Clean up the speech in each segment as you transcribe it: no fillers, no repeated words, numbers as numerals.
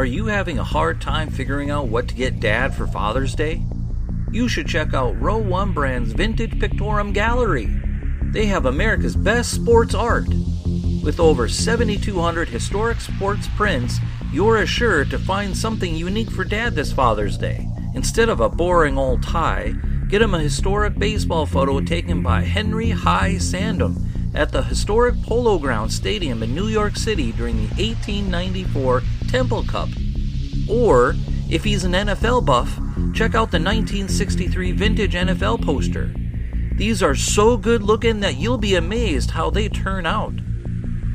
Are you having a hard time figuring out what to get Dad for Father's Day? You should check out Row 1 Brand's Vintage Pictorum Gallery. They have America's best sports art. With over 7,200 historic sports prints, you're assured to find something unique for Dad this Father's Day. Instead of a boring old tie, get him a historic baseball photo taken by Henry High Sandham at the historic Polo Grounds Stadium in New York City during the 1894 Temple Cup. Or, if he's an NFL buff, check out the 1963 vintage NFL poster. These are so good looking that you'll be amazed how they turn out.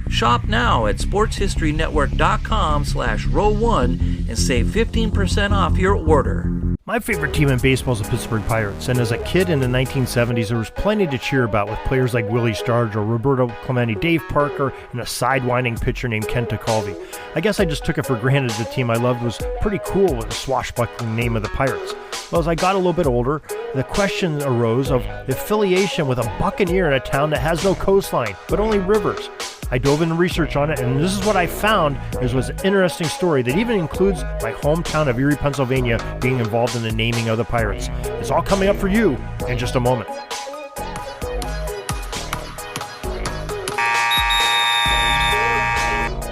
Shop now at sportshistorynetwork.com/row1 and save 15% off your order. My favorite team in baseball is the Pittsburgh Pirates, and as a kid in the 1970s, there was plenty to cheer about with players like Willie Stargell, Roberto Clemente, Dave Parker, and a sidewinding pitcher named Kent Tekulve. I guess I just took it for granted the team I loved was pretty cool with the swashbuckling name of the Pirates. Well, as I got a little bit older, the question arose of the affiliation with a buccaneer in a town that has no coastline, but only rivers. I dove into research on it, and this is what I found. It was an interesting story that even includes my hometown of Erie, Pennsylvania, being involved in the naming of the Pirates. It's all coming up for you in just a moment.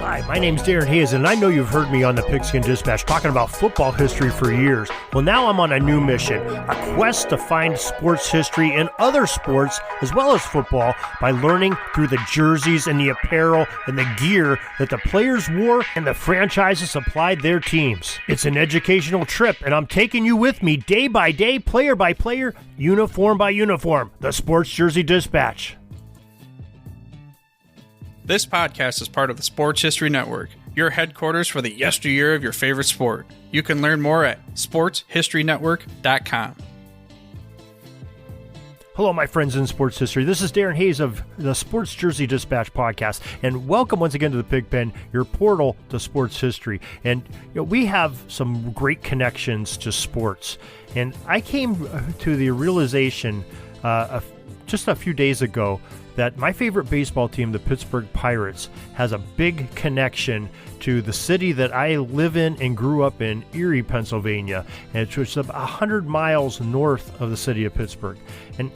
Hi, my name's Darren Hayes, and I know you've heard me on the Pigskin Dispatch talking about football history for years. Well, now I'm on a new mission, a quest to find sports history in other sports as well as football by learning through the jerseys and the apparel and the gear that the players wore and the franchises supplied their teams. It's an educational trip, and I'm taking you with me day by day, player by player, uniform by uniform. The Sports Jersey Dispatch. This podcast is part of the Sports History Network, your headquarters for the yesteryear of your favorite sport. You can learn more at sportshistorynetwork.com. Hello, my friends in sports history. This is Darren Hayes of the Sports Jersey Dispatch podcast, and welcome once again to the Pigpen, your portal to sports history. And we have some great connections to sports, and I came to the realization just a few days ago that my favorite baseball team, the Pittsburgh Pirates, has a big connection to the city that I live in and grew up in, Erie, Pennsylvania, and it's about 100 miles north of the city of Pittsburgh. And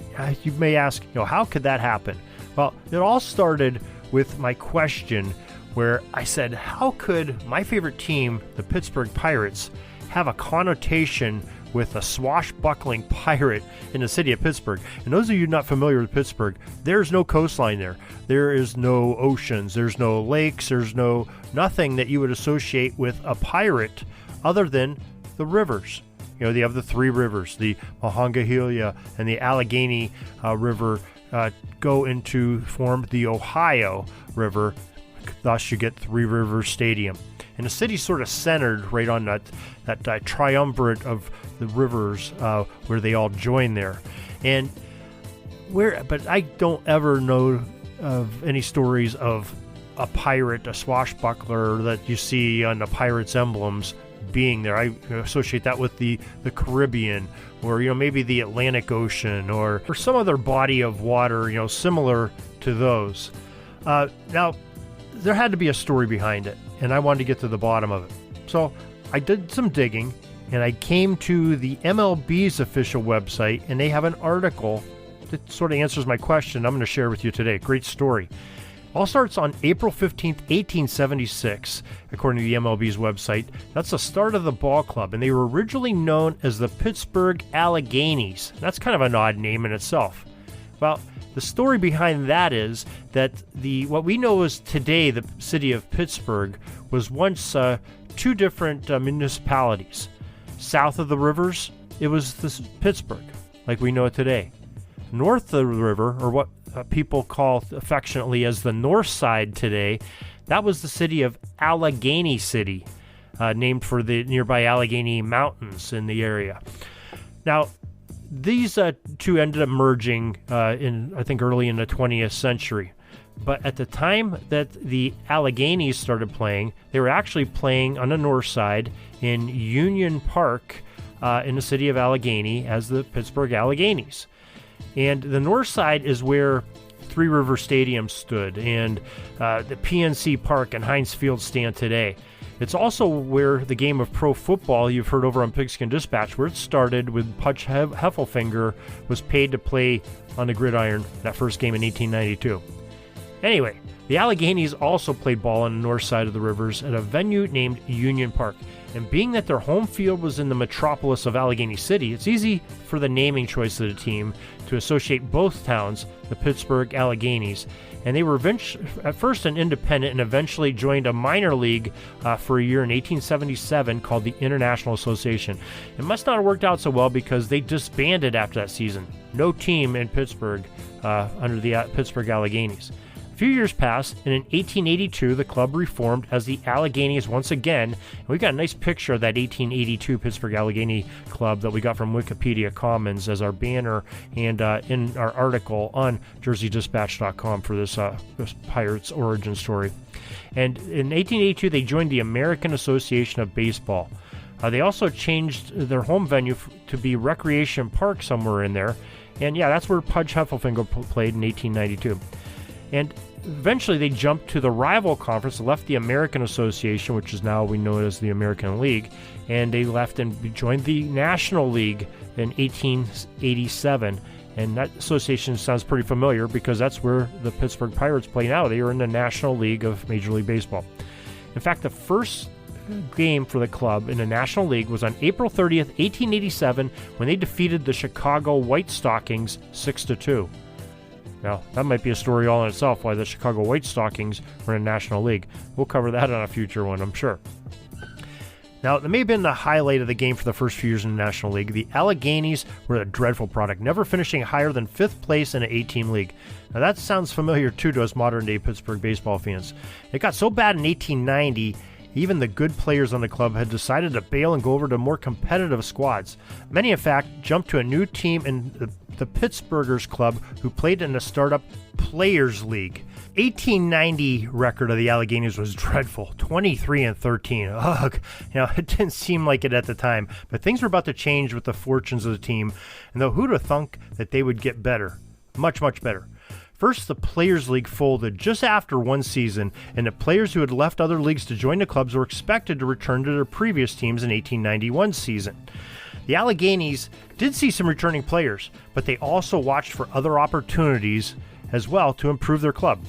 you may ask, how could that happen? Well, it all started with my question where I said, how could my favorite team, the Pittsburgh Pirates, have a connotation with a swashbuckling pirate in the city of Pittsburgh? And those of you not familiar with Pittsburgh, there's no coastline there. There is no oceans. There's no lakes. There's nothing that you would associate with a pirate other than the rivers. They have the three rivers, the Monongahela and the Allegheny River go into form the Ohio River. Thus, you get Three Rivers Stadium. And the city's sort of centered right on that triumvirate of the rivers where they all join there. But I don't ever know of any stories of a pirate, a swashbuckler that you see on the Pirates emblems being there. I associate that with the Caribbean, or maybe the Atlantic Ocean, or some other body of water, similar to those. Now, there had to be a story behind it, and I wanted to get to the bottom of it. So I did some digging, and I came to the MLB's official website, and they have an article that sort of answers my question I'm going to share with you today. Great story. All starts on April 15th, 1876, according to the MLB's website. That's the start of the ball club, and they were originally known as the Pittsburgh Alleghenies. That's kind of an odd name in itself. Well, the story behind that is that what we know as today the city of Pittsburgh was once two different municipalities. South of the rivers, it was Pittsburgh, like we know it today. North of the river, or what people call affectionately as the North Side today, that was the city of Allegheny City, named for the nearby Allegheny Mountains in the area. Now, these two ended up merging early in the 20th century. But at the time that the Alleghenies started playing, they were actually playing on the north side in Union Park in the city of Allegheny as the Pittsburgh Alleghenies. And the north side is where Three River Stadium stood, and the PNC Park and Heinz Field stand today. It's also where the game of pro football you've heard over on Pigskin Dispatch, where it started with Pudge Heffelfinger was paid to play on the gridiron that first game in 1892. Anyway, the Alleghenies also played ball on the north side of the rivers at a venue named Union Park. And being that their home field was in the metropolis of Allegheny City, it's easy for the naming choice of the team to associate both towns, the Pittsburgh Alleghenies. And they were at first an independent and eventually joined a minor league for a year in 1877 called the International Association. It must not have worked out so well because they disbanded after that season. No team in Pittsburgh under the Pittsburgh Alleghenies. A few years passed, and in 1882, the club reformed as the Alleghenies once again. And we got a nice picture of that 1882 Pittsburgh Allegheny Club that we got from Wikipedia Commons as our banner and in our article on JerseyDispatch.com for this Pirates origin story. And in 1882, they joined the American Association of Baseball. They also changed their home venue to be Recreation Park somewhere in there. And yeah, that's where Pudge Heffelfinger played in 1892. And eventually they jumped to the rival conference, left the American Association, which is now we know it as the American League, and they left and joined the National League in 1887. And that association sounds pretty familiar because that's where the Pittsburgh Pirates play now. They are in the National League of Major League Baseball. In fact, the first game for the club in the National League was on April 30th, 1887, when they defeated the Chicago White Stockings 6-2. Now, that might be a story all in itself, why the Chicago White Stockings were in the National League. We'll cover that on a future one, I'm sure. Now, that may have been the highlight of the game for the first few years in the National League. The Alleghenies were a dreadful product, never finishing higher than 5th place in an 8-team league. Now, that sounds familiar, too, to us modern-day Pittsburgh baseball fans. It got so bad in 1890, even the good players on the club had decided to bail and go over to more competitive squads. Many, in fact, jumped to a new team in the Pittsburghers Club, who played in the startup Players League. 1890 record of the Alleghenies was dreadful, 23-13. Ugh, it didn't seem like it at the time, but things were about to change with the fortunes of the team, and though who'd have thunk that they would get better, much, much better. First, the Players League folded just after one season, and the players who had left other leagues to join the clubs were expected to return to their previous teams in 1891 season. The Alleghenies did see some returning players, but they also watched for other opportunities as well to improve their club.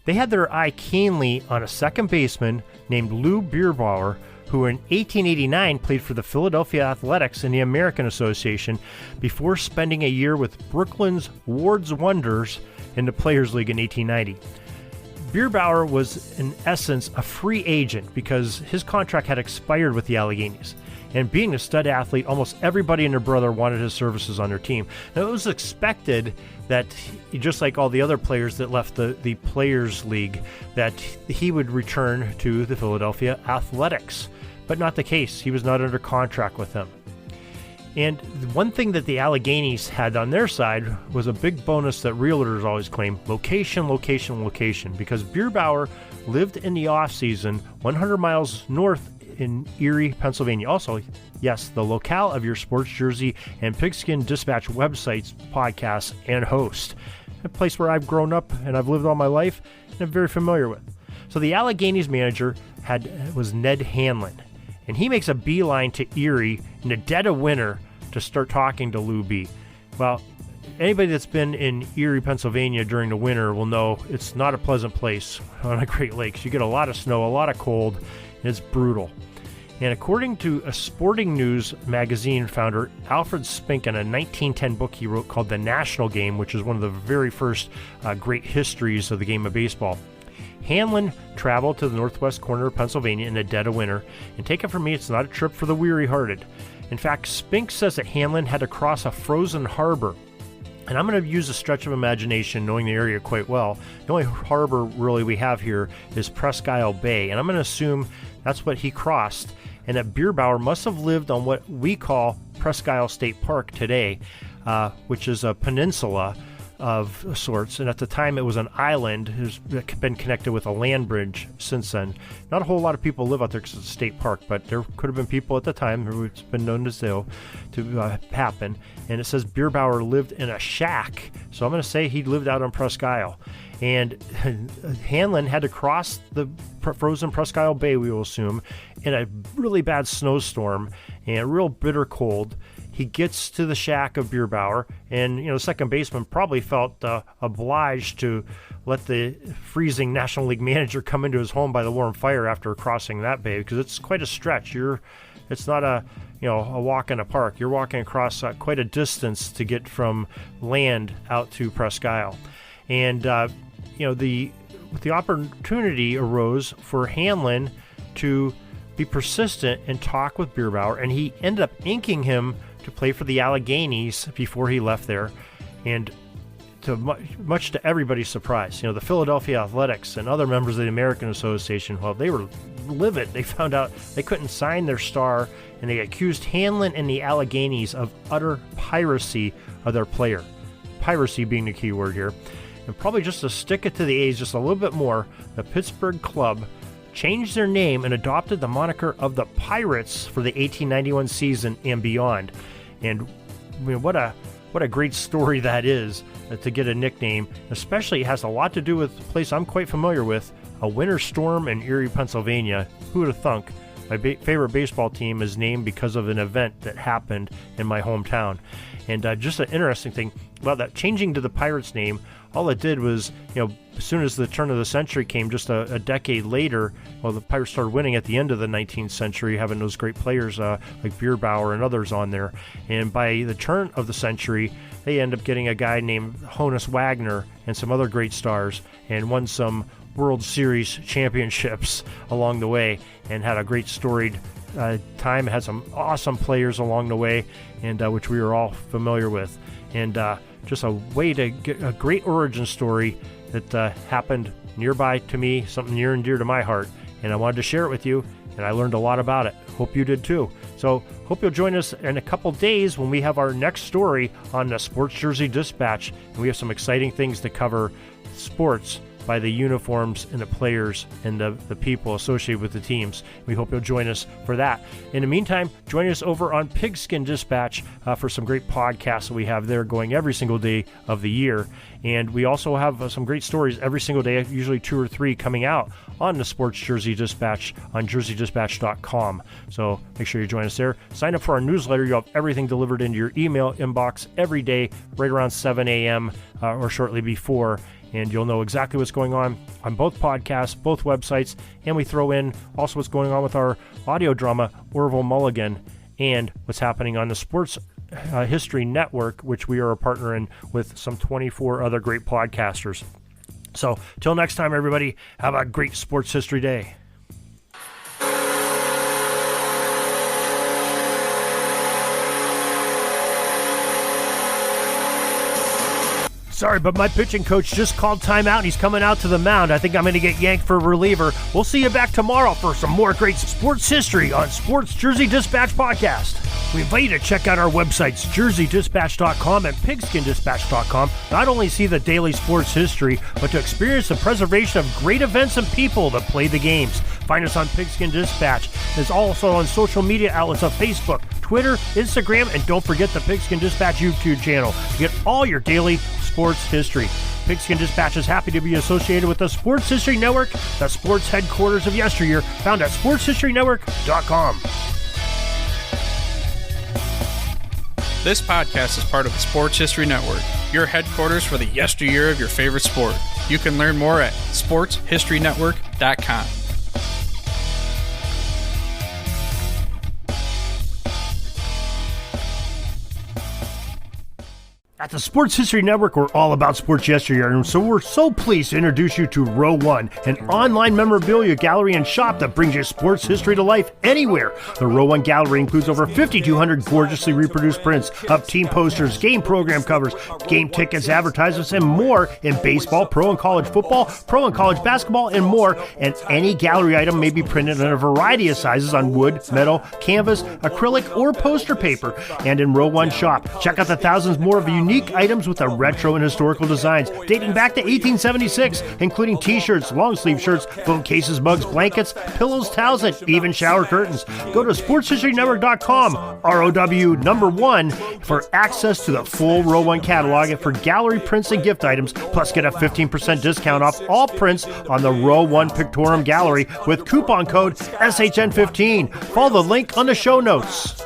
They had their eye keenly on a second baseman named Lou Bierbauer, who in 1889 played for the Philadelphia Athletics in the American Association before spending a year with Brooklyn's Ward's Wonders in the Players League in 1890. Bierbauer was, in essence, a free agent because his contract had expired with the Alleghenies. And being a stud athlete, almost everybody and their brother wanted his services on their team. Now, it was expected that, just like all the other players that left the Players League, that he would return to the Philadelphia Athletics. But not the case. He was not under contract with them. And one thing that the Alleghenies had on their side was a big bonus that realtors always claim: location, location, location. Because Bierbauer lived in the off-season 100 miles north in Erie, Pennsylvania. Also, yes, the locale of your Sports Jersey and Pigskin Dispatch websites, podcasts, and host. A place where I've grown up and I've lived all my life and I'm very familiar with. So the Alleghenies manager was Ned Hanlon. And he makes a beeline to Erie in the dead of winter to start talking to Lou B. Well, anybody that's been in Erie, Pennsylvania during the winter will know it's not a pleasant place on the Great Lakes. You get a lot of snow, a lot of cold, and it's brutal. And according to a Sporting News magazine founder, Alfred Spink, in a 1910 book he wrote called The National Game, which is one of the very first great histories of the game of baseball, Hanlon traveled to the northwest corner of Pennsylvania in the dead of winter, and take it from me, it's not a trip for the weary-hearted. In fact, Spink says that Hanlon had to cross a frozen harbor. And I'm going to use a stretch of imagination, knowing the area quite well. The only harbor really we have here is Presque Isle Bay, and I'm going to assume that's what he crossed, and that Bierbauer must have lived on what we call Presque Isle State Park today, which is a peninsula of sorts, and at the time it was an island. It's been connected with a land bridge since then. Not a whole lot of people live out there because it's a state park, but there could have been people at the time who it's been known to happen. And it says Bierbauer lived in a shack, so I'm going to say he lived out on Presque Isle. And Hanlon had to cross the frozen Presque Isle Bay, we will assume, in a really bad snowstorm and a real bitter cold. He gets to the shack of Bierbauer, and the second baseman probably felt obliged to let the freezing National League manager come into his home by the warm fire after crossing that bay, because it's quite a stretch. It's not a walk in a park. You're walking across quite a distance to get from land out to Presque Isle, and the opportunity arose for Hanlon to be persistent and talk with Bierbauer, and he ended up inking him to play for the Alleghenies before he left there. And much to everybody's surprise, the Philadelphia Athletics and other members of the American Association, well, they were livid. They found out they couldn't sign their star, and they accused Hanlon and the Alleghenies of utter piracy of their player. Piracy being the key word here. And probably just to stick it to the A's just a little bit more, the Pittsburgh club changed their name and adopted the moniker of the Pirates for the 1891 season and beyond. And what a great story that is, to get a nickname. Especially, it has a lot to do with a place I'm quite familiar with, a winter storm in Erie, Pennsylvania. Who would have thunk? My favorite baseball team is named because of an event that happened in my hometown. And just an interesting thing about that, changing to the Pirates name, all it did was, as soon as the turn of the century came, just a decade later, the Pirates started winning at the end of the 19th century, having those great players like Bierbauer and others on there. And by the turn of the century, they end up getting a guy named Honus Wagner and some other great stars, and won some World Series championships along the way, and had a great storied time. Had some awesome players along the way, and which we were all familiar with. And just a way to get a great origin story that happened nearby to me, something near and dear to my heart, and I wanted to share it with you, and I learned a lot about it. Hope you did too. So hope you'll join us in a couple days when we have our next story on the Sports Jersey Dispatch, and we have some exciting things to cover sports by the uniforms and the players and the people associated with the teams. We hope you'll join us for that. In the meantime, join us over on Pigskin Dispatch for some great podcasts that we have there going every single day of the year. And we also have some great stories every single day, usually 2 or 3 coming out on the Sports Jersey Dispatch on jerseydispatch.com. So make sure you join us there. Sign up for our newsletter. You'll have everything delivered into your email inbox every day, right around 7 a.m. Or shortly before. And you'll know exactly what's going on both podcasts, both websites, and we throw in also what's going on with our audio drama, Orville Mulligan, and what's happening on the Sports History Network, which we are a partner in with some 24 other great podcasters. So, till next time, everybody, have a great Sports History Day. Sorry, but my pitching coach just called timeout, and he's coming out to the mound. I think I'm going to get yanked for a reliever. We'll see you back tomorrow for some more great sports history on Sports Jersey Dispatch Podcast. We invite you to check out our websites, jerseydispatch.com and pigskindispatch.com. Not only see the daily sports history, but to experience the preservation of great events and people that play the games. Find us on Pigskin Dispatch. It's also on social media outlets of Facebook, Twitter, Instagram, and don't forget the Pigskin Dispatch YouTube channel to get all your daily sports history. Pigskin Dispatch is happy to be associated with the Sports History Network, the sports headquarters of yesteryear, found at sportshistorynetwork.com. This podcast is part of the Sports History Network, your headquarters for the yesteryear of your favorite sport. You can learn more at sportshistorynetwork.com. At the Sports History Network, we're all about sports yesteryear, and so we're so pleased to introduce you to Row One, an online memorabilia gallery and shop that brings you sports history to life anywhere. The Row One gallery includes over 5,200 gorgeously reproduced prints of team posters, game program covers, game tickets, advertisements, and more in baseball, pro and college football, pro and college basketball, and more. And any gallery item may be printed in a variety of sizes on wood, metal, canvas, acrylic, or poster paper. And in Row One shop, check out the thousands more of unique unique items with the retro and historical designs dating back to 1876, including t-shirts, long-sleeve shirts, phone cases, mugs, blankets, pillows, towels, and even shower curtains. Go to sportshistorynetwork.com, ROW1, for access to the full Row 1 catalog and for gallery prints and gift items, plus get a 15% discount off all prints on the Row 1 Pictorum Gallery with coupon code SHN15. Follow the link on the show notes.